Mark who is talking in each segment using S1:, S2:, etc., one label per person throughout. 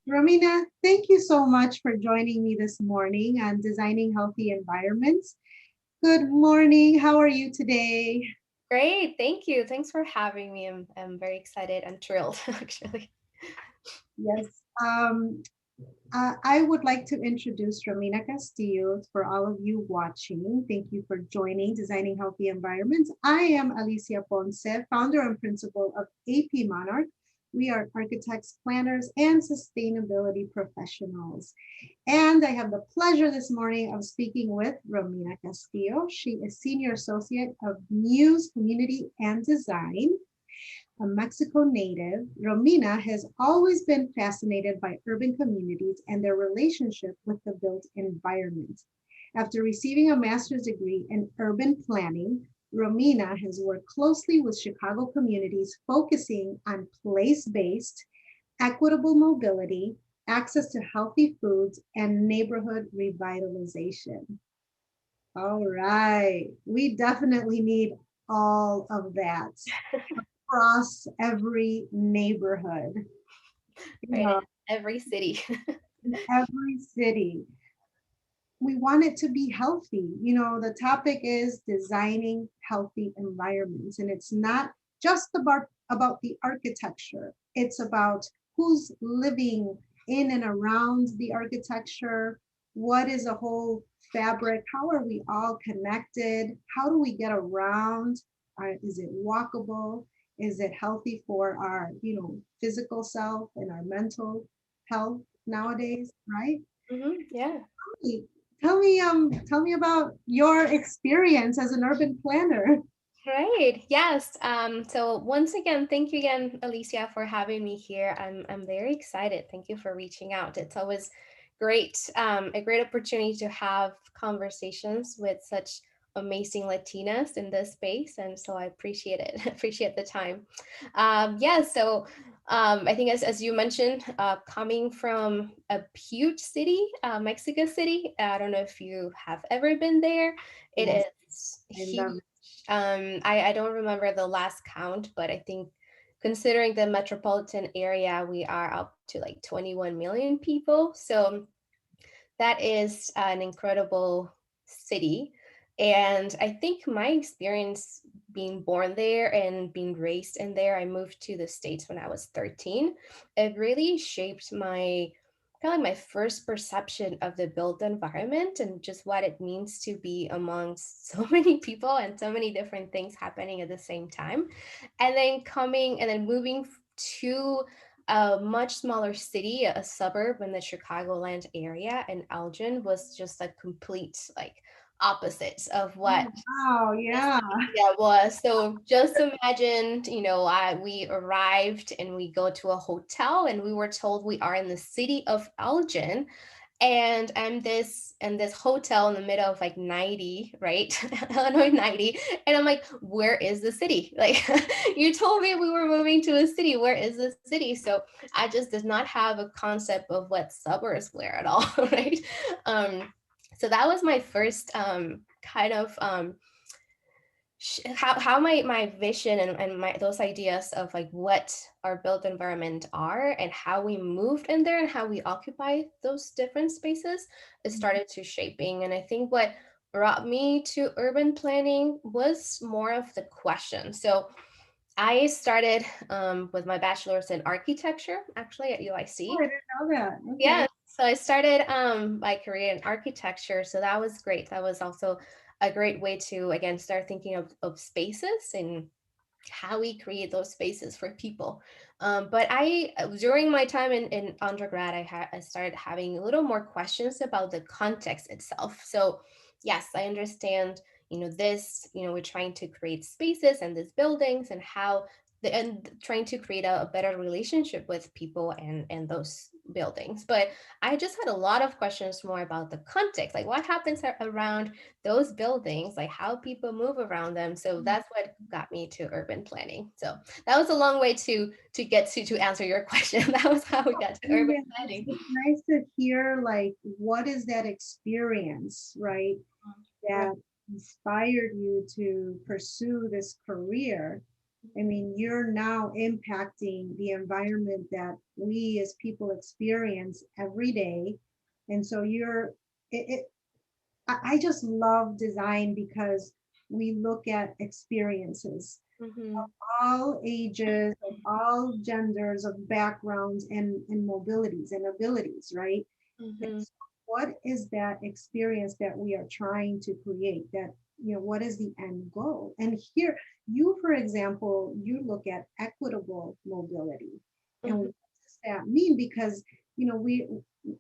S1: Romina, thank you so much for joining me this morning on Designing Healthy Environments. Good morning. How are you today?
S2: Great, thank you. Thanks for having me. I'm very excited and thrilled, actually.
S1: Yes. I would like to introduce Romina Castillo for all of you watching. Thank you for joining Designing Healthy Environments. I am Alicia Ponce, founder and principal of AP Monarch. We are architects, planners, and sustainability professionals. And I have the pleasure this morning of speaking with Romina Castillo. She is Senior Associate of Muse Community and Design. A Mexico native, Romina has always been fascinated by urban communities and their relationship with the built environment. After receiving a master's degree in urban planning, Romina has worked closely with Chicago communities focusing on place-based, equitable mobility, access to healthy foods, and neighborhood revitalization. All right, we definitely need all of that across every neighborhood, you
S2: Right,
S1: know,
S2: in every city.
S1: in every city. We want it to be healthy. The topic is designing healthy environments, and it's not just about the architecture. It's about who's living in and around the architecture. What is a whole fabric? How are we all connected? How do we get around? Is it walkable? Is it healthy for our, physical self and our mental health nowadays, right?
S2: Yeah.
S1: Tell me about your experience as an urban planner.
S2: Right. Yes. So once again, thank you again, Alicia, for having me here. I'm very excited. Thank you for reaching out. It's always great, a great opportunity to have conversations with such amazing Latinas in this space, and so I appreciate it. Appreciate the time. Yeah. So I think as you mentioned, coming from a huge city, Mexico City. I don't know if you have ever been there. It
S1: Yes,
S2: is
S1: I
S2: huge.
S1: love it.
S2: I don't remember the last count, but I think considering the metropolitan area, we are up to like 21 million people. So that is an incredible city. And I think my experience being born there and being raised in there, I moved to the States when I was 13. It really shaped my kind of like my first perception of the built environment and just what it means to be amongst so many people and so many different things happening at the same time. And then coming and then moving to a much smaller city, a suburb in the Chicagoland area, and Elgin was just a complete like opposite of what
S1: Oh, wow,
S2: this
S1: yeah.
S2: area was. So just imagine, we arrived and we go to a hotel and we were told we are in the city of Elgin, and I'm this in this hotel in the middle of like 90, right? Illinois 90. And I'm like, where is the city? Like you told me we were moving to a city. Where is the city? So I just did not have a concept of what suburbs were at all, right? Um, so that was my first kind of how my vision and my those ideas of like what our built environment are and how we moved in there and how we occupy those different spaces it started to shaping. And I think what brought me to urban planning was more of the question. So I started with my bachelor's in architecture actually at
S1: Oh,
S2: UIC.
S1: I didn't know that.
S2: Yeah,
S1: Okay.
S2: so I started my career in architecture, so that was great. That was also a great way to again start thinking of spaces and how we create those spaces for people. But I during my time in undergrad, I started having a little more questions about the context itself. So yes, I understand. We're trying to create spaces and these buildings and how and trying to create a better relationship with people and those buildings. But I just had a lot of questions more about the context, like what happens around those buildings, like how people move around them. So that's what got me to urban planning. So that was a long way to get to answer your question. That was how we got to urban
S1: Yeah,
S2: planning.
S1: it's nice to hear like what is that experience, right?
S2: Right.
S1: That inspired you to pursue this career. I mean, you're now impacting the environment that we as people experience every day. And so it, I just love design because we look at experiences,
S2: Mm-hmm.
S1: all ages, of all genders, of backgrounds and mobilities and abilities, right? And
S2: Mm-hmm.
S1: so what is that experience that we are trying to create? That, what is the end goal? And here, you, for example, you look at equitable mobility. And
S2: Mm-hmm.
S1: what does that mean? Because,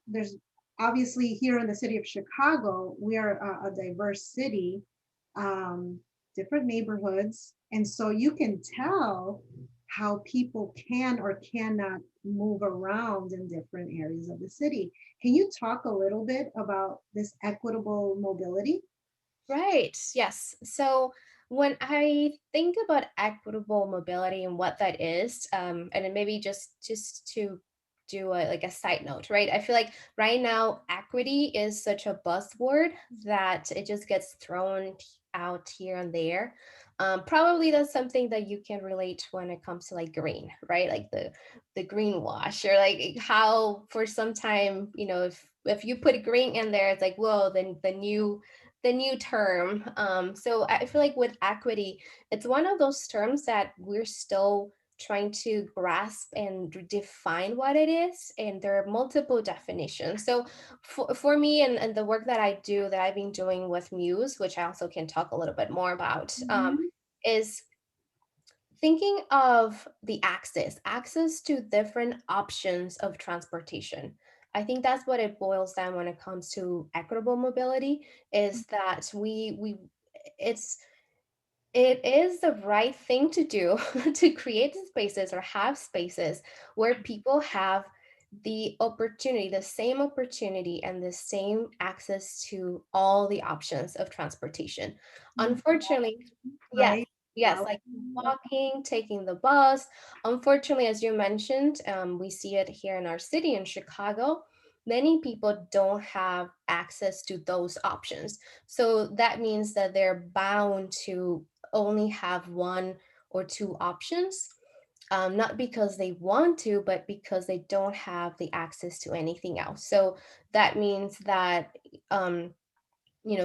S1: there's obviously here in the city of Chicago, we are a diverse city, um, different neighborhoods. And so you can tell how people can or cannot move around in different areas of the city. Can you talk a little bit about this equitable mobility?
S2: Right. Yes. So when I think about equitable mobility and what that is, and then maybe just to do like a side note, right? I feel like right now equity is such a buzzword that it just gets thrown out here and there. Probably that's something that you can relate when it comes to like green, right? Like the greenwash, or like how for some time, if you put green in there, it's like, whoa, then the new term. So I feel like with equity, it's one of those terms that we're still trying to grasp and define what it is. And there are multiple definitions. So for me and the work that I do, that I've been doing with Muse, which I also can talk a little bit more about,
S1: Mhm.
S2: is thinking of the access to different options of transportation. I think that's what it boils down when it comes to equitable mobility, is that it's it is the right thing to do to create spaces or have spaces where people have the same opportunity and the same access to all the options of transportation. Unfortunately, yes,
S1: Right?
S2: yes,
S1: Wow.
S2: like walking, taking the bus. Unfortunately, as you mentioned, we see it here in our city in Chicago. Many people don't have access to those options. So that means that they're bound to only have one or two options, not because they want to, but because they don't have the access to anything else. So that means that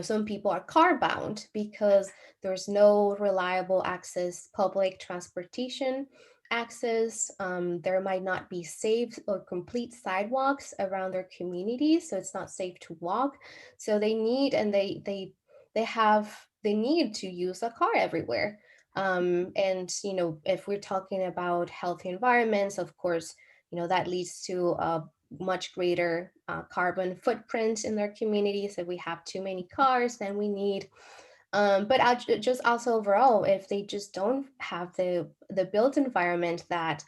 S2: some people are car bound because there's no reliable access, public transportation access. There might not be safe or complete sidewalks around their communities, so it's not safe to walk. So they need and they need to use a car everywhere. And if we're talking about healthy environments, of course, that leads to a much greater carbon footprint in their communities. If we have too many cars, then we need. But just also overall, if they just don't have the built environment that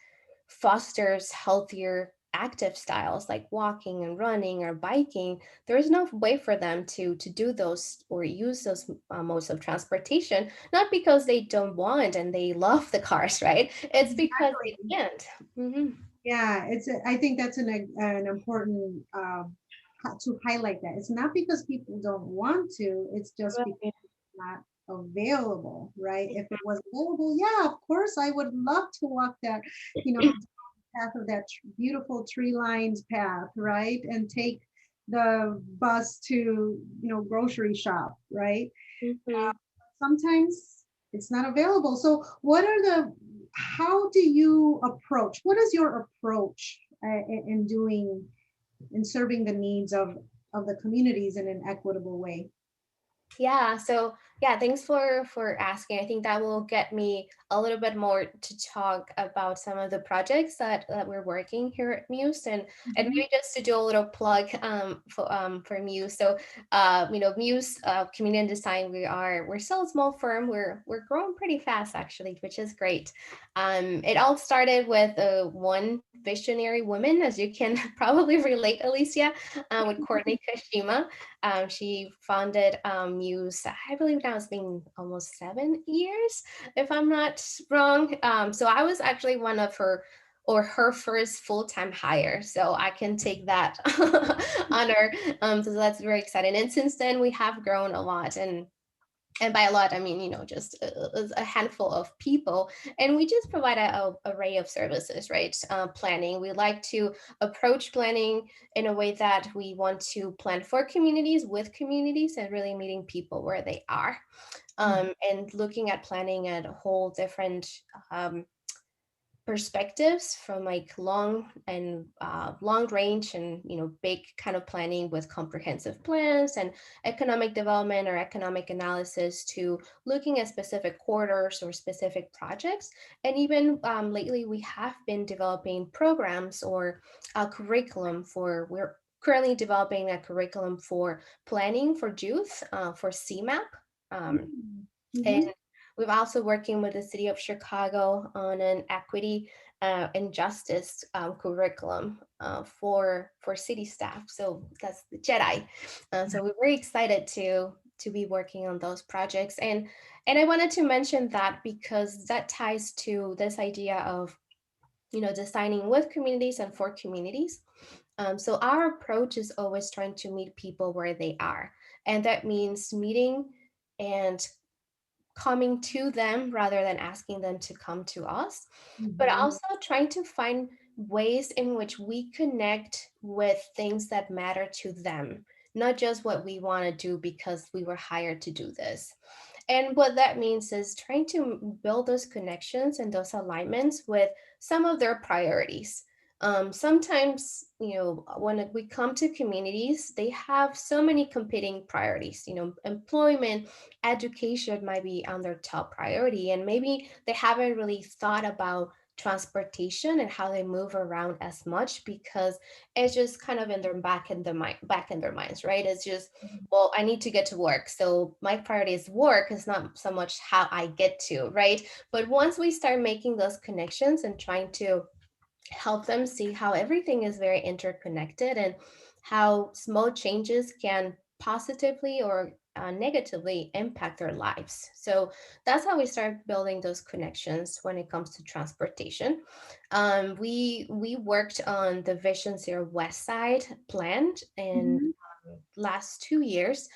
S2: fosters healthier active styles like walking and running or biking, there is no way for them to do those or use those modes of transportation. Not because they don't want and they love the cars, right? It's because they
S1: Exactly.
S2: can't. Hmm.
S1: Yeah, I think that's an important to highlight that. It's not because people don't want to, it's just because
S2: Right.
S1: it's not available, right? If it was available, yeah, of course, I would love to walk that, path of that beautiful tree-lined path, right? And take the bus to, grocery shop, right?
S2: Mhm.
S1: Sometimes it's not available. So how do you approach, what is your approach in doing, in serving the needs of the communities in an equitable way?
S2: Yeah, so yeah, thanks for asking. I think that will get me a little bit more to talk about some of the projects that we're working here at Muse, and
S1: Mhm.
S2: maybe just to do a little plug for Muse. So Muse Community and Design, we're still a small firm. We're growing pretty fast actually, which is great. It all started with one visionary woman, as you can probably relate, Alicia, with Courtney Kashima. She founded Muse, I believe now it's been almost 7 years, if I'm not wrong. So I was actually one of her first full-time hire. So I can take that honor. So that's very exciting. And since then we have grown a lot. And And by a lot, I mean, just a handful of people. And we just provide a array of services, right? Planning. We like to approach planning in a way that we want to plan for communities, with communities, and really meeting people where they are. And looking at planning at a whole different um, perspectives, from like long range and big kind of planning with comprehensive plans and economic development or economic analysis, to looking at specific quarters or specific projects. And even lately we have been developing programs or a curriculum for we're currently developing a curriculum for planning for youth, for CMAP. um, and
S1: Mm-hmm.
S2: we've also working with the city of Chicago on an equity and justice curriculum for city staff. So that's the Jedi. So we're very excited to be working on those projects. And I wanted to mention that because that ties to this idea of designing with communities and for communities. So our approach is always trying to meet people where they are, and that means meeting and coming to them rather than asking them to come to us, but
S1: Mm-hmm.
S2: also trying to find ways in which we connect with things that matter to them, not just what we want to do because we were hired to do this. And what that means is trying to build those connections and those alignments with some of their priorities. Sometimes, when we come to communities, they have so many competing priorities. Employment, education might be on their top priority, and maybe they haven't really thought about transportation and how they move around as much because it's just kind of in their back in their minds, right? It's just, well, I need to get to work. So my priority is work, is not so much how I get to, right? But once we start making those connections and trying to help them see how everything is very interconnected and how small changes can positively or negatively impact their lives. So that's how we start building those connections when it comes to transportation. We worked on the Vision Zero West Side plan in
S1: Mm-hmm.
S2: last 2 years.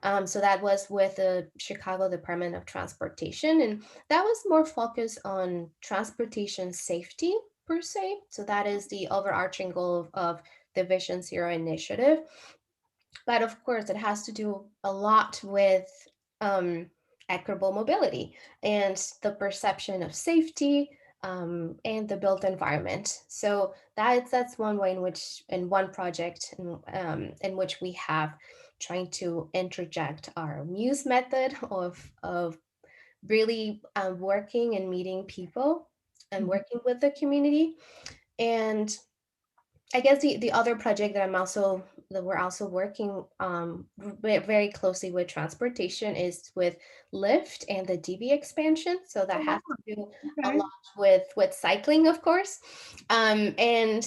S2: So that was with the Chicago Department of Transportation, and that was more focused on transportation safety per se. So that is the overarching goal of the Vision Zero initiative. But of course, it has to do a lot with um, equitable mobility and the perception of safety, and the built environment. So that's one way in which, in one project in which we have trying to interject our Muse method of really working and meeting people and working with the community. And I guess the other project that we're also working very closely with transportation is with Lyft and the DV expansion. So that
S1: Oh,
S2: has
S1: wow.
S2: to do a
S1: Okay.
S2: lot with cycling, of course. And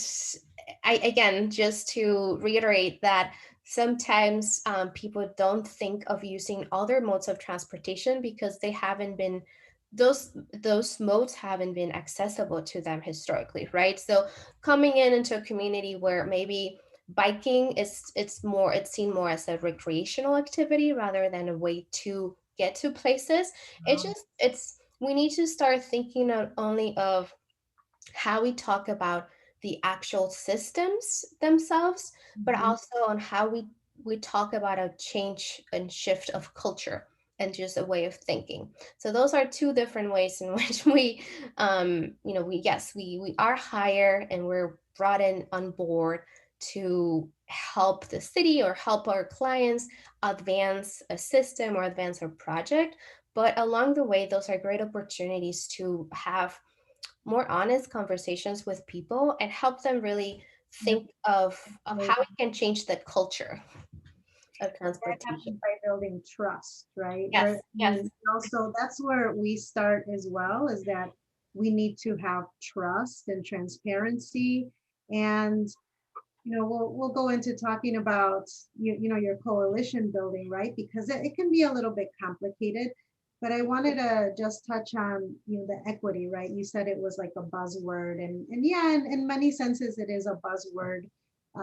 S2: I, again, just to reiterate that sometimes people don't think of using other modes of transportation because they haven't been those modes haven't been accessible to them historically, right? So coming into a community where maybe biking is it's seen more as a recreational activity rather than a way to get to places. It's we need to start thinking not only of how we talk about the actual systems themselves, but
S1: Mhm.
S2: also on how we talk about a change and shift of culture and just a way of thinking. So those are two different ways in which we yes, we are hired and we're brought in on board to help the city or help our clients advance a system or advance a project. But along the way, those are great opportunities to have more honest conversations with people and help them really
S1: Yep.
S2: think of
S1: Right.
S2: how we can change the culture of
S1: That
S2: transportation.
S1: happens by building trust, right? Where,
S2: Yes, yes.
S1: and also that's where we start as well, is that we need to have trust and transparency. And we'll go into talking about your coalition building, right? Because it can be a little bit complicated. But I wanted to just touch on the equity, right? You said it was like a buzzword, and yeah, in many senses it is a buzzword.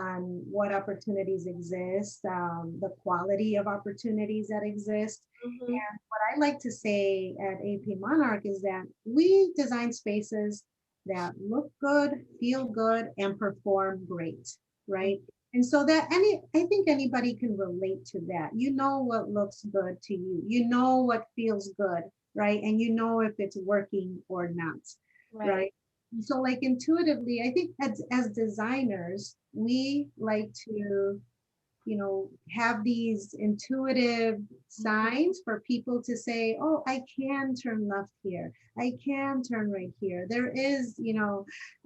S1: on what opportunities exist, the quality of opportunities that exist.
S2: Mhm.
S1: And what I like to say at AP Monarch is that we design spaces that look good, feel good, and perform great, right? And so that I think anybody can relate to that. You know what looks good to you. You know what feels good, right? And you know if it's working or not,
S2: Right.
S1: right? So like intuitively, I think as designers, we like to, have these intuitive signs for people to say, oh, I can turn left here. I can turn right here. There is,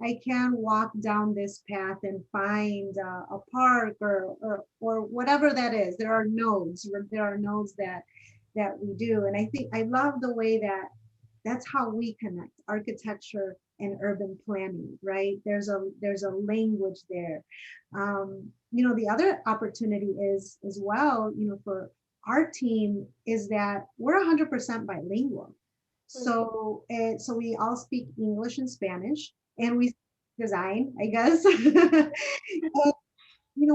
S1: I can walk down this path and find a park or whatever that is. There are nodes that we do. And I think I love the way that that's how we connect architecture and urban planning, right? There's a language there. The other opportunity is as well, for our team is that we're 100% bilingual.
S2: Mhm.
S1: So we all speak English and Spanish, and we design, I guess. And,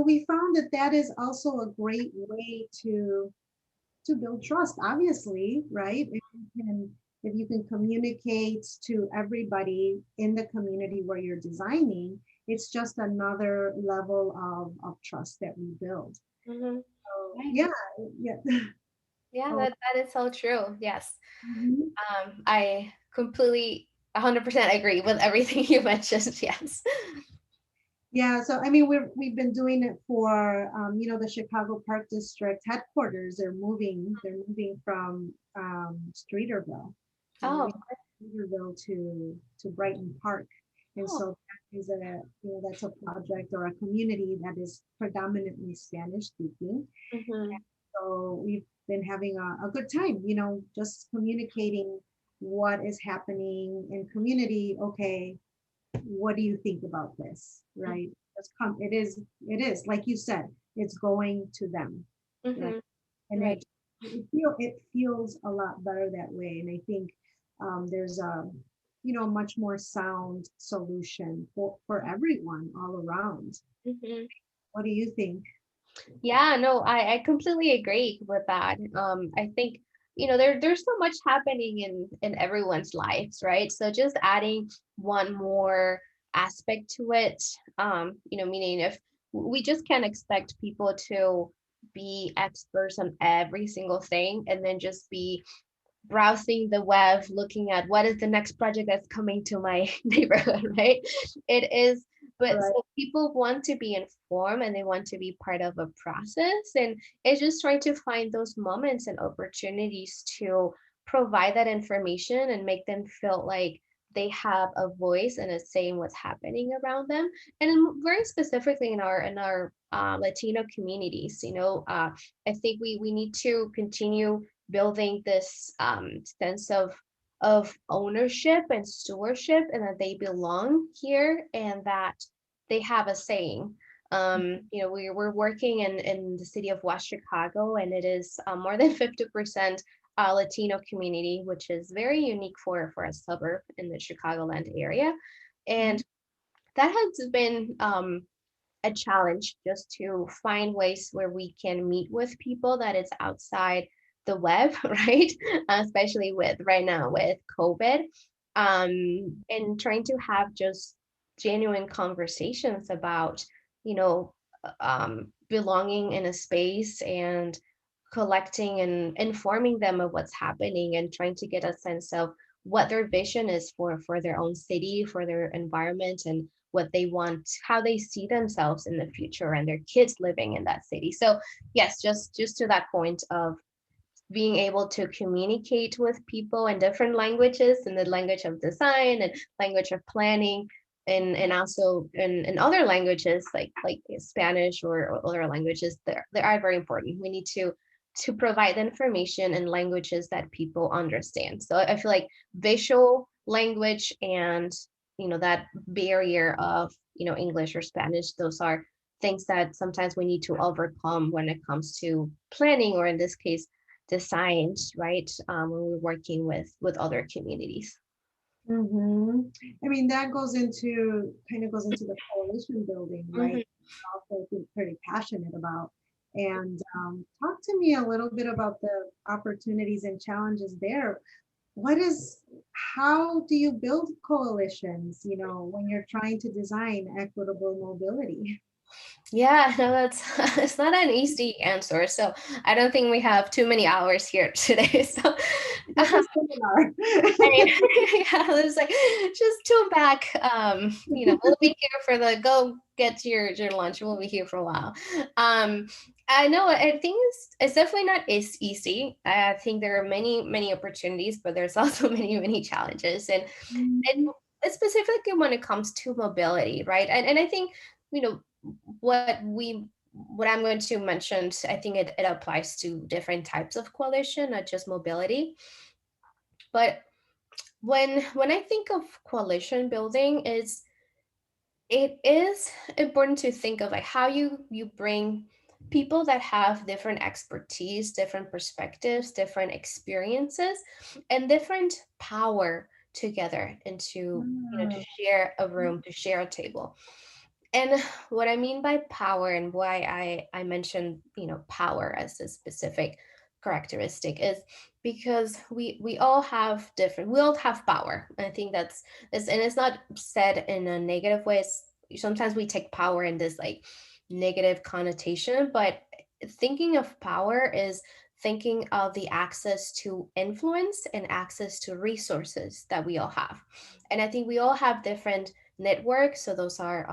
S1: we found that that is also a great way to build trust, obviously, right? If you can communicate to everybody in the community where you're designing, it's just another level of trust that we build.
S2: Mhm.
S1: So
S2: Right.
S1: yeah, yeah.
S2: Yeah,
S1: Oh,
S2: that is so true. Yes.
S1: mhm.
S2: I completely 100% agree with everything you mentioned. Yes.
S1: Yeah, so I mean we've been doing it for the Chicago Park District headquarters. They're moving from Streeterville. They're
S2: Oh,
S1: moving from Streeterville to Brighton Park. And
S2: oh.
S1: so that's a project or a community that is predominantly Spanish speaking.
S2: Mhm.
S1: So we've been having a good time, just communicating what is happening in community. Okay, what do you think about this, right? It is like you said, it's going to them, right?
S2: Mhm.
S1: And
S2: Right.
S1: it feels a lot better that way. And I think there's a much more sound solution for everyone all around.
S2: Mhm.
S1: What do you think?
S2: Yeah, no, I completely agree with that. I think, there's so much happening in everyone's lives, right? So just adding one more aspect to it, meaning if we just can't expect people to be experts on every single thing and then just be browsing the web, looking at what is the next project that's coming to my neighborhood, right? It is, but
S1: Right.
S2: so people want to be informed and they want to be part of a process. And it's just trying to find those moments and opportunities to provide that information and make them feel like they have a voice and a say in what's happening around them. And very specifically in our Latino communities, I think we need to continue building this sense of ownership and stewardship and that they belong here and that they have a saying. We're working in the city of West Chicago, and it is more than 50% Latino community, which is very unique for a suburb in the Chicagoland area. And
S1: Mhm.
S2: that has been a challenge just to find ways where we can meet with people that is outside the web, right? Especially with right now with COVID, and trying to have just genuine conversations about, you know, belonging in a space and collecting and informing them of what's happening and trying to get a sense of what their vision is for their own city, for their environment, and what they want, how they see themselves in the future and their kids living in that city. So yes, just to that point of being able to communicate with people in different languages, in the language of design and language of planning, and also in other languages like Spanish or other languages, they are very important. We need to provide the information in languages that people understand. So I feel like visual language and that barrier of English or Spanish, those are things that sometimes we need to overcome when it comes to planning, or in this case design, right? When we're working with other communities.
S1: Mhm. I mean, that goes into kind of goes into the coalition building,
S2: Mhm.
S1: right? also pretty passionate about. And talk to me a little bit about the opportunities and challenges there. What is, how do you build coalitions, when you're trying to design equitable mobility?
S2: Yeah, no, that's it's not an easy answer. So I don't think we have too many hours here today. So
S1: Just a seminar.
S2: I mean, yeah, it's like just tune back. We'll be here for the go get your lunch. We'll be here for a while. I know. I think it's definitely not as easy. I think there are many opportunities, but there's also many challenges,
S1: Mhm.
S2: and specifically when it comes to mobility, right? And I think you know what we what I'm going to mention. I think it applies to different types of coalition, not just mobility, but when I think of coalition building, it is important to think of like how you bring people that have different expertise, different perspectives, different experiences, and different power together into to
S1: Ah,
S2: share a room, to share a table. And what I mean by power and why I mentioned, power as a specific characteristic is because we all have power. And I think and it's not said in a negative way. Sometimes we take power in this like negative connotation, but thinking of power is thinking of the access to influence and access to resources that we all have. And I think we all have different networks. So those are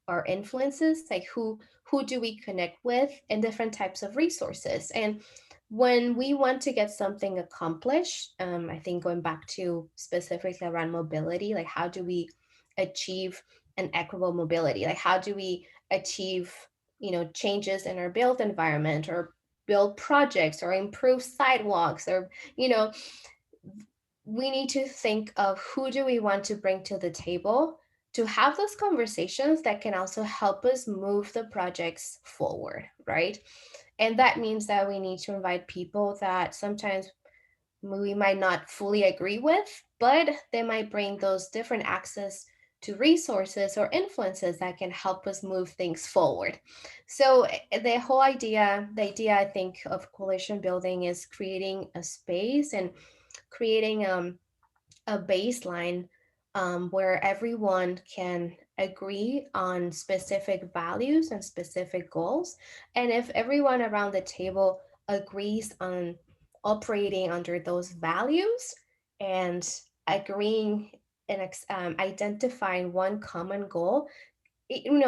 S2: our influences, like who do we connect with, and different types of resources. And when we want to get something accomplished, I think going back to specifically around mobility, like how do we achieve an equitable mobility, like how do we achieve changes in our built environment, or build projects, or improve sidewalks, or you know we need to think of who do we want to bring to the table to have those conversations that can also help us move the projects forward, right? And that means that we need to invite people that sometimes we might not fully agree with, but they might bring those different access to resources or influences that can help us move things forward. So the idea I think of coalition building is creating a space and creating a baseline where everyone can agree on specific values and specific goals. And if everyone around the table agrees on operating under those values and agreeing and identifying one common goal,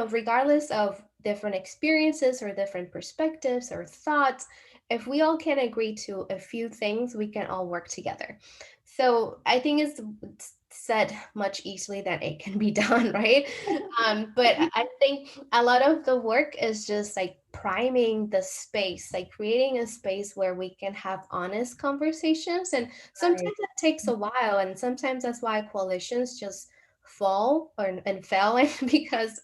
S2: regardless of different experiences or different perspectives or thoughts, if we all can agree to a few things, we can all work together. So I think it's said much easily that it can be done, right? But I think a lot of the work is just like priming the space, like creating a space where we can have honest conversations. And
S1: right.
S2: sometimes it takes a while, and sometimes that's why coalitions just fall and fell because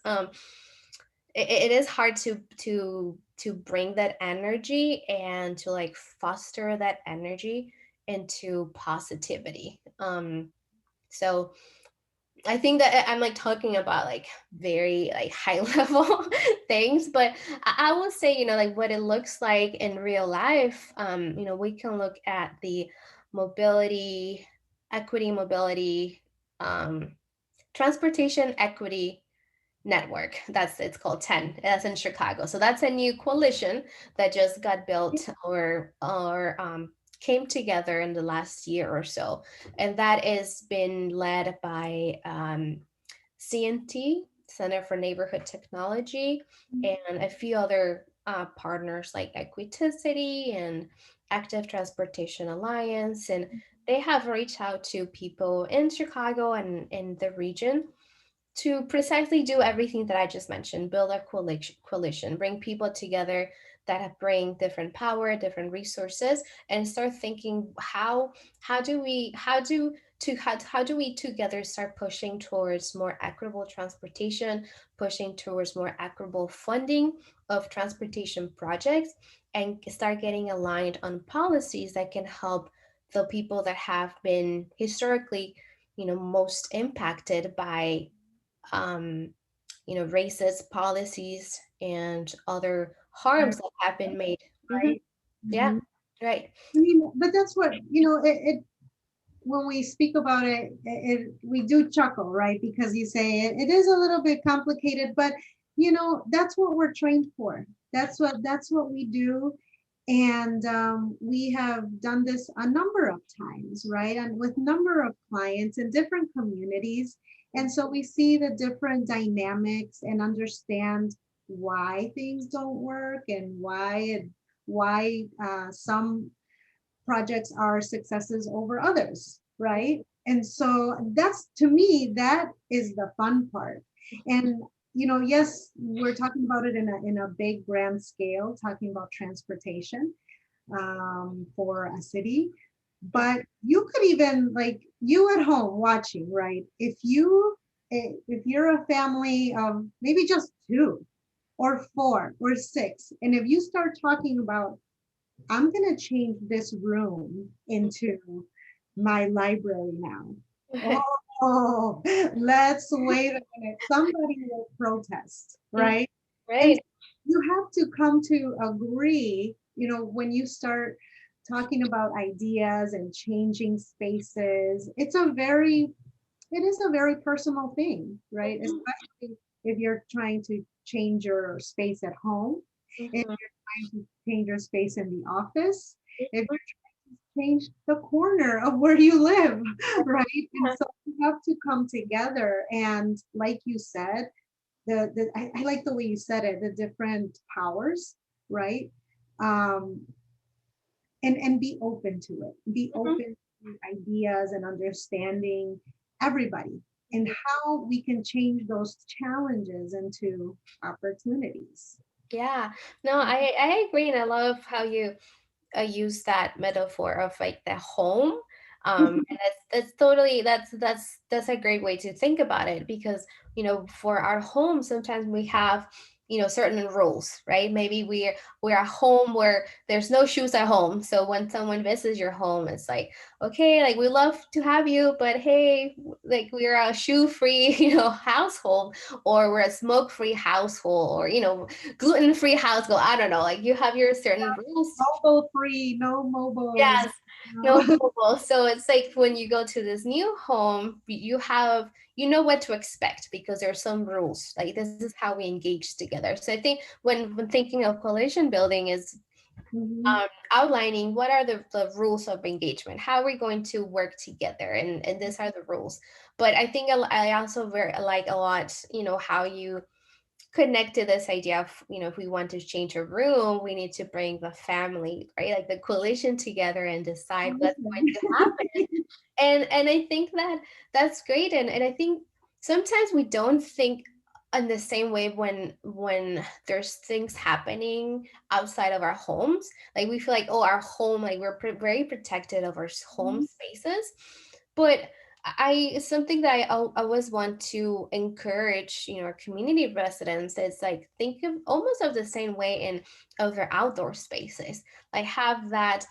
S2: it is hard to bring that energy and to like foster that energy into positivity. So I think that I'm like talking about like very like high level things, but I will say, like what it looks like in real life. We can look at the mobility, equity, mobility, um, transportation equity network. It's called 10. That's in Chicago. So that's a new coalition that just got built or came together in the last year or so. And that has been led by CNT, Center for Neighborhood Technology, and a few other partners like Equiticity and Active Transportation Alliance. And they have reached out to people in Chicago and in the region to precisely do everything that I just mentioned, build a coalition, bring people together that bring different power, different resources, and start thinking how do we together start pushing towards more equitable transportation, pushing towards more equitable funding of transportation projects, and start getting aligned on policies that can help the people that have been historically most impacted by um, racist policies and other harms that have been made.
S1: Right.
S2: Yeah,
S1: Mhm.
S2: right.
S1: I mean, but that's what, it when we speak about it, we do chuckle, right? Because you say it is a little bit complicated, but that's what we're trained for. That's what we do, and we have done this a number of times, right? And with number of clients in different communities, and so we see the different dynamics and understand why things don't work and why some projects are successes over others, right? And so that's, to me, that is the fun part. And yes, we're talking about it in a big grand scale, talking about transportation for a city. But you could even, like, you at home watching, right? If you're a family of maybe just two or four or six, and if you start talking about, I'm going to change this room into my library now. Oh, let's wait a minute. Somebody will protest,
S2: Mhm.
S1: right? And
S2: Right.
S1: you have to come to agree, when you start talking about ideas and changing spaces, it is a very personal thing, right?
S2: Mhm.
S1: Especially if you're trying to change your space at home, if
S2: Mhm.
S1: you're trying to change your space in the office, if
S2: Mhm.
S1: you change the corner of where you live, right? And so you have to come together. And like you said, I like the way you said it, the different powers, right? Um, and be open to it. Be
S2: Mhm.
S1: open to ideas and understanding everybody and how we can change those challenges into opportunities.
S2: Yeah, no, I agree, and I love how you use that metaphor of like the home. And that's totally that's a great way to think about it, because for our home sometimes we have certain rules, right? Maybe we're at home where there's no shoes at home, so when someone visits your home, it's like, okay, like we love to have you, but hey, like we're a shoe free household, or we're a smoke free household, or gluten free household. I don't know, like you have your certain rules.
S1: Mobile free, no mobiles.
S2: Yes, no mobile. So it's like when you go to this new home, you know what to expect because there's some rules. Like this is how we engage together. So I think when thinking of coalition building is
S1: Mhm.
S2: outlining what are the rules of engagement. How are we going to work together? And these are the rules. But I think I also very like a lot, how you connect to this idea of if we want to change a room, we need to bring the family, right, like the coalition together and decide what's going to happen. And I think that that's great. And I think sometimes we don't think in the same way when there's things happening outside of our homes. Like we feel like, oh, our home, like we're very protected of our home spaces. But I something that I always want to encourage, our community residents is like think of almost of the same way in other outdoor spaces. Like have that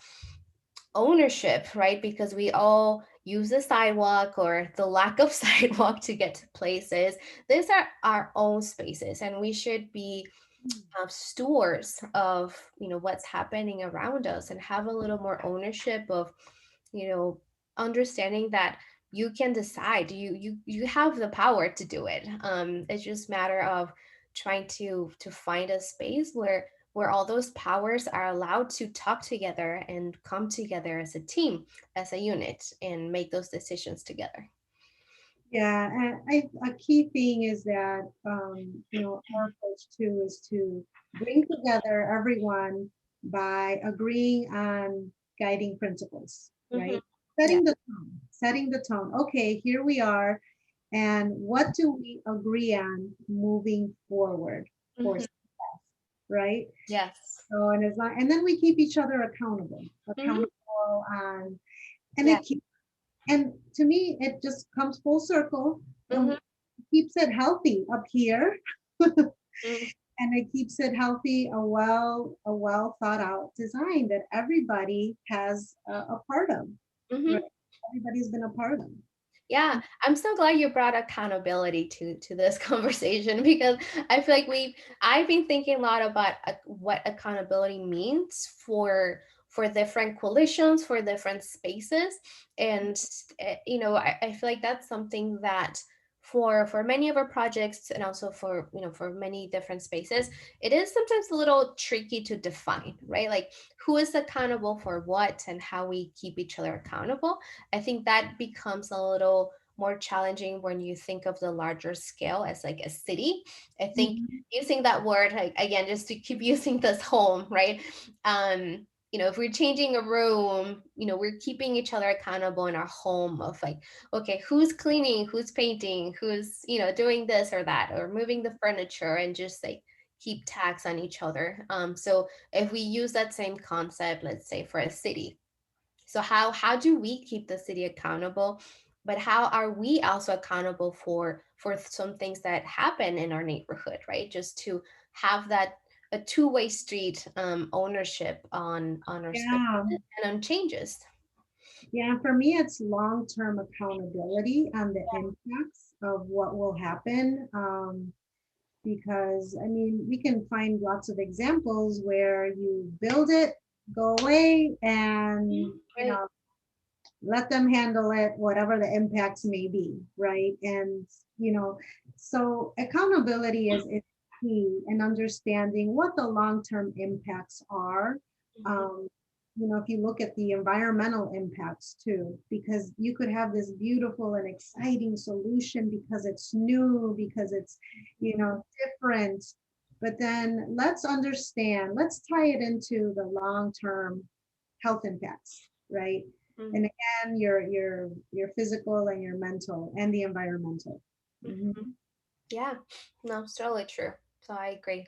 S2: ownership, right? Because we all use the sidewalk or the lack of sidewalk to get to places. These are our own spaces, and we should be stewards of what's happening around us and have a little more ownership of you know understanding that you can decide, you have the power to do it. It's just matter of trying to find a space where all those powers are allowed to talk together and come together as a team, as a unit, and make those decisions together.
S1: Yeah, and a key thing is that our approach too is to bring together everyone by agreeing on guiding principles,
S2: Hmm.
S1: right?
S2: Yeah.
S1: Setting the tone. Okay, here we are, and what do we agree on moving forward for
S2: Hmm.
S1: success, right?
S2: Yes.
S1: So and then we keep each other
S2: Hmm.
S1: accountable on, and
S2: Yeah.
S1: and to me it just comes full circle and
S2: Hmm.
S1: keeps it healthy up here,
S2: Hmm.
S1: and it keeps it healthy, a well thought out design that everybody has a part of, right?
S2: Hmm.
S1: Everybody's been a part of.
S2: Yeah, I'm so glad you brought accountability to this conversation because I feel like I've been thinking a lot about what accountability means for different coalitions, for different spaces, and I feel like that's something that for many of our projects and also for for many different spaces, it is sometimes a little tricky to define, right? Like who is accountable for what and how we keep each other accountable. I think that becomes a little more challenging when you think of the larger scale as like a city. I think
S1: Mhm.
S2: using that word, like again, just to keep using this home, right? If we're changing a room, we're keeping each other accountable in our home of like, okay, who's cleaning, who's painting, who's, doing this or that, or moving the furniture and just like keep tags on each other. So if we use that same concept, let's say for a city, so how do we keep the city accountable? But how are we also accountable for some things that happen in our neighborhood, right? Just to have that a two-way street ownership on our space
S1: Yeah.
S2: and on changes.
S1: Yeah, for me, it's long-term accountability on the impacts of what will happen. Because I mean, we can find lots of examples where you build it, go away, and
S2: Right.
S1: let them handle it, whatever the impacts may be, right? And you know, so accountability is key in understanding what the long-term impacts are.
S2: Mhm.
S1: Um, if you look at the environmental impacts too, because you could have this beautiful and exciting solution because it's new, because it's, different. But then let's tie it into the long-term health impacts, right?
S2: Mhm.
S1: And again, your physical and your mental and the environmental. Mhm.
S2: Mhm. Yeah, no, it's totally true. So I agree.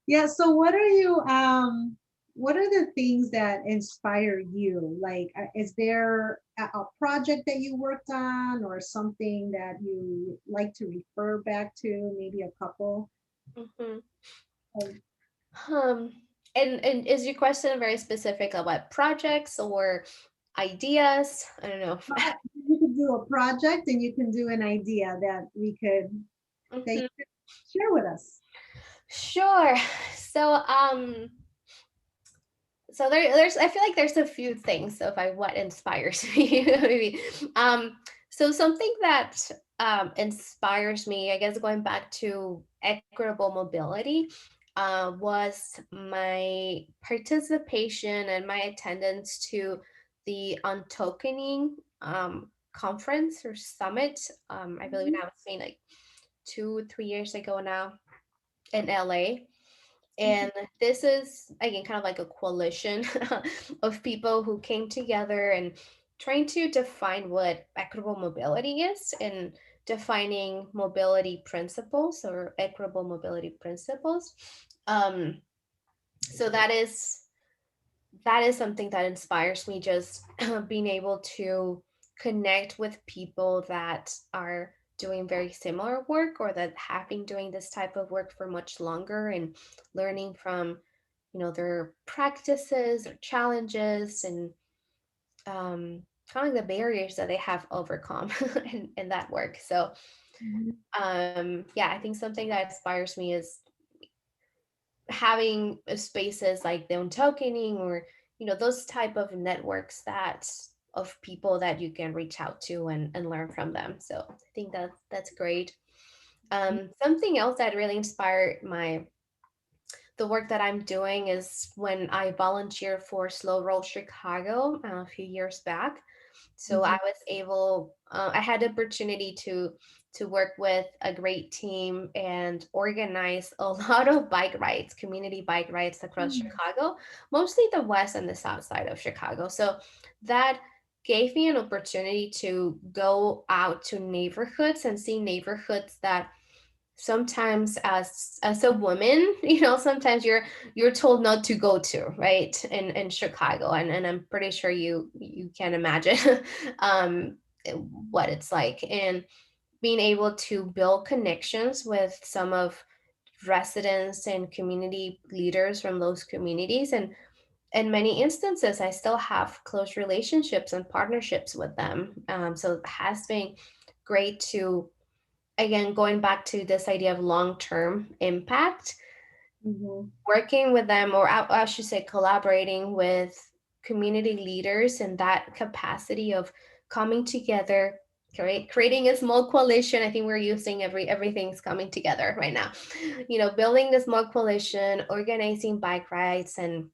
S1: Yeah, so what are the things that inspire you? Like, is there a project that you worked on or something that you like to refer back to, maybe a couple
S2: Mhm.
S1: of
S2: Um, and is your question very specific about projects or ideas? I don't know.
S1: you could do a project and you can do an idea that you
S2: Mhm.
S1: could share with us.
S2: Sure. So there's I feel like there's a few things of like what inspires me maybe. So something that inspires me, I guess going back to equitable mobility, was my participation and my attendance to the untokening conference or summit. I believe
S1: Mhm.
S2: now it's been like 2 3 years ago now in LA.
S1: Mhm.
S2: And this is, again, kind of like a coalition of people who came together and trying to define what equitable mobility is and defining mobility principles or equitable mobility principles. Um, so that is something that inspires me, just being able to connect with people that are doing very similar work or that have been doing this type of work for much longer and learning from their practices or challenges and kind of like the barriers that they have overcome in that work. So
S1: Mhm.
S2: yeah, I think something that inspires me is having spaces like the untokening or those type of networks that of people that you can reach out to and learn from them. So I think that's great. Something else that really inspired the work that I'm doing is when I volunteered for Slow Roll Chicago a few years back. So I
S1: Mhm.
S2: was able, I had the opportunity to work with a great team and organize a lot of bike rides, community bike rides across
S1: Mhm.
S2: Chicago, mostly the west and the south side of Chicago. So that gave me an opportunity to go out to neighborhoods and see neighborhoods that sometimes as a woman sometimes you're told not to go to, right, in Chicago, and I'm pretty sure you can imagine um what it's like, and being able to build connections with some of residents and community leaders from those communities and in many instances, I still have close relationships and partnerships with them. So it has been great to, again, going back to this idea of long term impact,
S1: Mm-hmm.
S2: working with them, or I should say, collaborating with community leaders in that capacity of coming together, creating a small coalition. I think we're using everything's coming together right now. Building a small coalition, organizing bike rides, and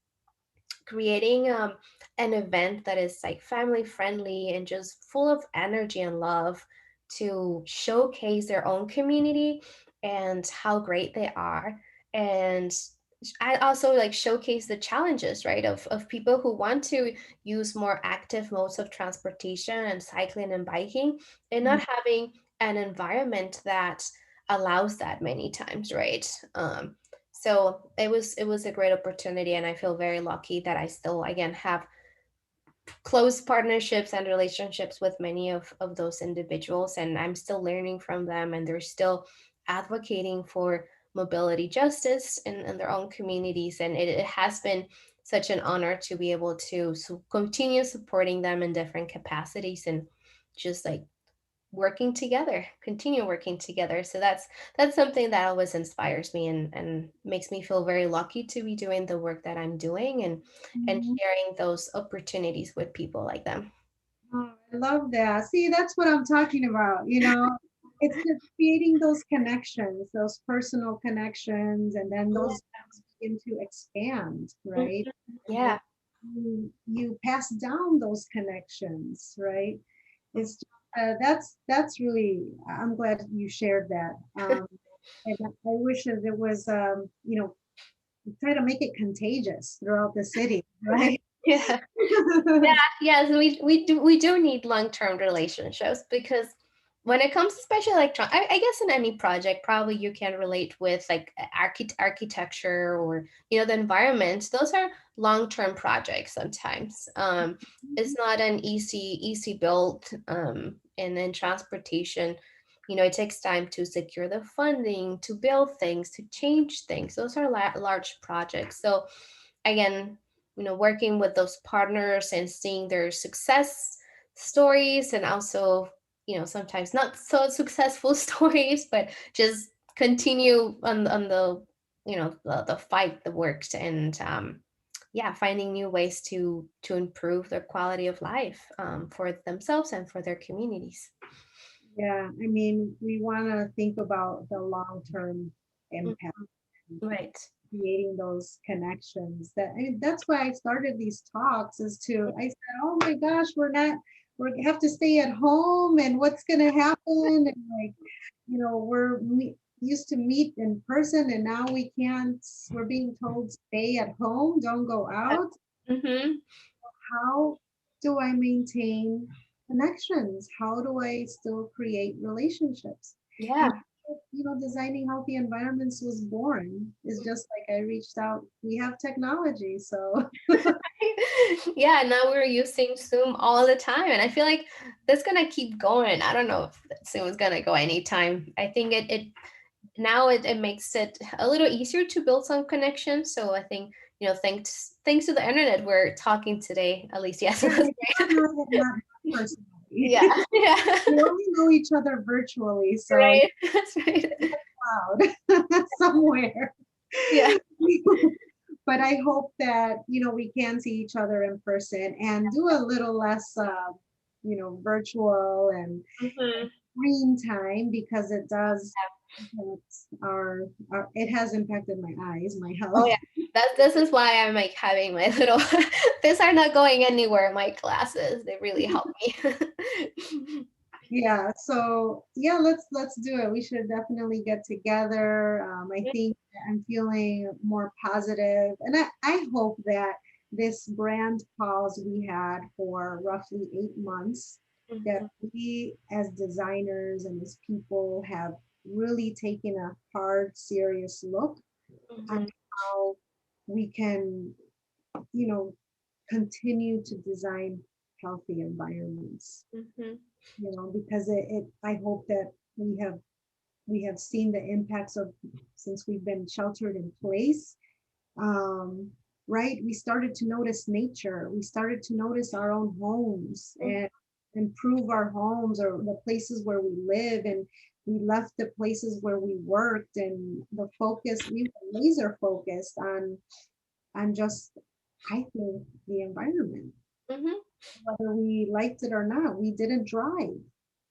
S2: creating an event that is like family friendly and just full of energy and love to showcase their own community and how great they are. And I also like showcase the challenges, right, of people who want to use more active modes of transportation and cycling and biking, and not having an environment that allows that many times, right? So it was a great opportunity, and I feel very lucky that I still, again, have close partnerships and relationships with many of those individuals, and I'm still learning from them, and they're still advocating for mobility justice in their own communities, and it has been such an honor to be able to continue supporting them in different capacities, and just like working together, continue working together. So that's something that always inspires me, and makes me feel very lucky to be doing the work that I'm doing, and
S1: Mm-hmm.
S2: sharing those opportunities with people like them.
S1: Oh, I love that. See, that's what I'm talking about. It's just creating those connections, those personal connections, and then those begin to expand,
S2: Mhm.
S1: right? And then
S2: Yeah.
S1: you pass down those connections, right? It's that's really. I'm glad you shared that. And I wish that there was, try to make it contagious throughout the city, right?
S2: Yeah. Yeah, yes, we do need long-term relationships, because when it comes, especially like I guess in any project, probably you can relate with like architecture, or the environment. Those are long-term projects sometimes. It's not an easy build. And then transportation, it takes time to secure the funding, to build things, to change things. Those are large projects. So again, working with those partners and seeing their success stories, and also, sometimes not so successful stories, but just continue on the fight, the works, and yeah, finding new ways to improve their quality of life, for themselves and for their communities.
S1: Yeah, I mean, we want to think about the long-term
S2: Mm.
S1: impact,
S2: Right.
S1: creating those connections. That's why I started these talks, is to, I said, oh my gosh, we have to stay at home, and what's going to happen? And like, used to meet in person, and now we can't, we're being told stay at home, don't go out.
S2: Mm-hmm.
S1: How do I maintain connections? How do I still create relationships? And
S2: Yeah.
S1: designing healthy environments was born. It's just like I reached out. We have technology, so
S2: Yeah, now we're using Zoom all the time, and I feel like that's gonna keep going. I don't know if Zoom is gonna go anytime. I think it now it makes it a little easier to build some connections. So I think, thanks to the internet, we're talking today, Alicia. So
S1: yeah,
S2: that's
S1: we
S2: great.
S1: not not personally.
S2: Yeah, yeah.
S1: We only know each other virtually, so
S2: Right. That's right.
S1: loud somewhere.
S2: Yeah.
S1: But I hope that we can see each other in person and do a little less, virtual and
S2: Hmm.
S1: screen time, because it does impact it has impacted my eyes, my
S2: Oh
S1: health.
S2: yeah. This is why I'm like having my little these are not going anywhere, my classes. They really help me.
S1: Yeah, so yeah, let's do it. We should definitely get together. I think I'm feeling more positive, and I hope that this brand pause we had for roughly 8 months, that
S2: Mhm,
S1: we as designers and as people have really taken a hard, serious look at
S2: mhm,
S1: how we can, you know, continue to design healthy environments,
S2: mhm.
S1: because I hope that we have seen the impacts of, since we've been sheltered in place. Um, right? We started to notice nature. We started to notice our own homes and improve our homes or the places where we live. And we left the places where we worked, and the focus, we were laser focused on just, I think, the environment,
S2: Mm-hmm.
S1: whether we liked it or not. We didn't drive,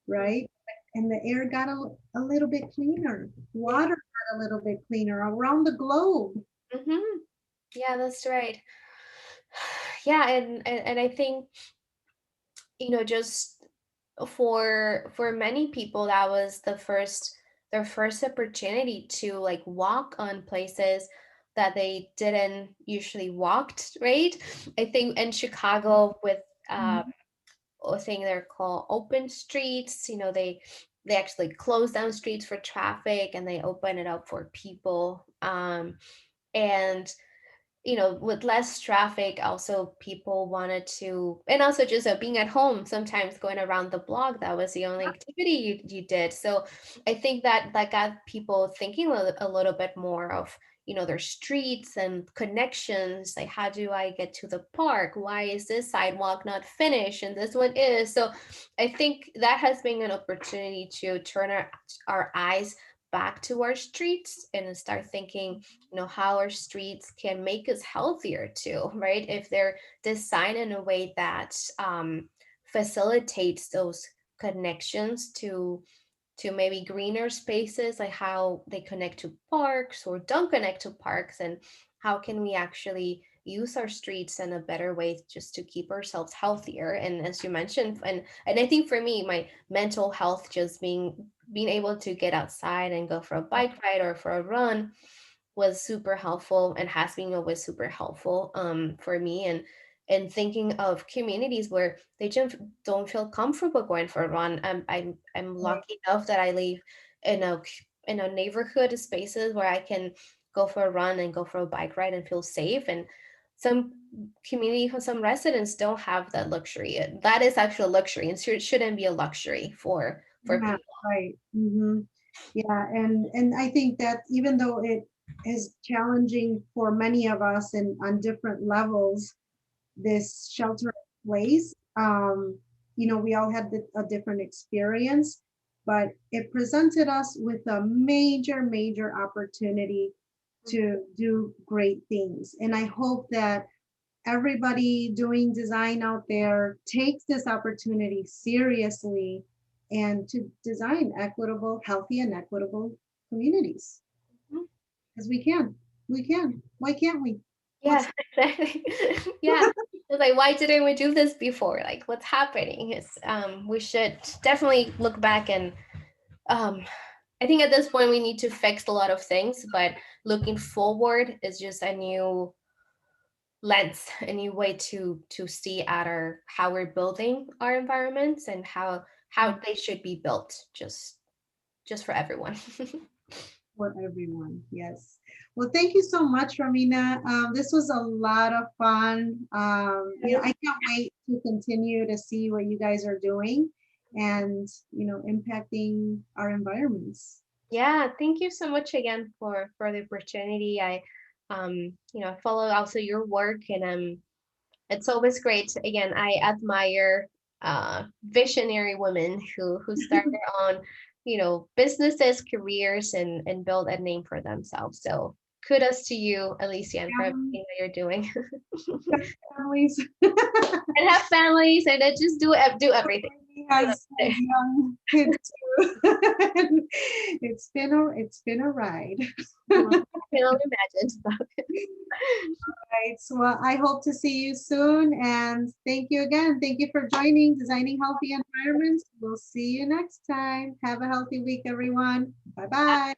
S1: right? And the air got a little bit cleaner.
S2: Yeah.
S1: Water got a little bit cleaner around the globe.
S2: Mm-hmm. Yeah, that's right. Yeah, and I think, just for many people, that was their first opportunity to like walk on places that they didn't usually walked, right? I think in Chicago with
S1: Mhm.
S2: a thing they're called open streets, they actually close down streets for traffic and they open it up for people. And with less traffic, also people wanted to, and also just being at home, sometimes going around the block, that was the only activity you did. So I think that got people thinking a little bit more of, their streets and connections. Like, how do I get to the park? Why is this sidewalk not finished and this one is? So I think that has been an opportunity to turn our eyes back to our streets and start thinking, how our streets can make us healthier too, right? If they're designed in a way that facilitates those connections to maybe greener spaces, like how they connect to parks or don't connect to parks, and how can we actually use our streets in a better way just to keep ourselves healthier. And as you mentioned, and I think for me, my mental health, just being able to get outside and go for a bike ride or for a run was super helpful and has been always super helpful for me. And thinking of communities where they just don't feel comfortable going for a run. I'm
S1: Right.
S2: lucky enough that I live in a neighborhood spaces where I can go for a run and go for a bike ride and feel safe. And some some residents don't have that luxury. That is actually a luxury, and shouldn't be a luxury for
S1: Yeah,
S2: people.
S1: right. Yeah, and I think that even though it is challenging for many of us and on different levels, this shelter in place, we all had a different experience, but it presented us with a major, major opportunity to do great things. And I hope that everybody doing design out there takes this opportunity seriously and to design equitable, healthy, and equitable communities.
S2: Mhm.
S1: Because we can. Why can't we?
S2: Yeah, exactly. Yeah. It's like, why didn't we do this before? Like, what's happening? We should definitely look back and um, I think at this point we need to fix a lot of things, but looking forward is just a new lens, a new way to see at our how we're building our environments and how they should be built, just for everyone.
S1: For everyone. Yes. Well, thank you so much, Romina. This was a lot of fun. I can't wait to continue to see what you guys are doing and, impacting our environments.
S2: Yeah, thank you so much again for the opportunity. I follow also your work, and it's always great. Again, I admire visionary women who start their own, businesses, careers, and build a name for themselves. So kudos to you, Alicia, and for
S1: Um,
S2: everything that you're doing.
S1: families.
S2: And have families, and then just do everything.
S1: He
S2: Do
S1: has
S2: everything.
S1: young kids too. It's been a ride.
S2: Well, I can only imagine.
S1: Right. So I hope to see you soon. And thank you again. Thank you for joining Designing Healthy Environments. We'll see you next time. Have a healthy week, everyone. Bye bye.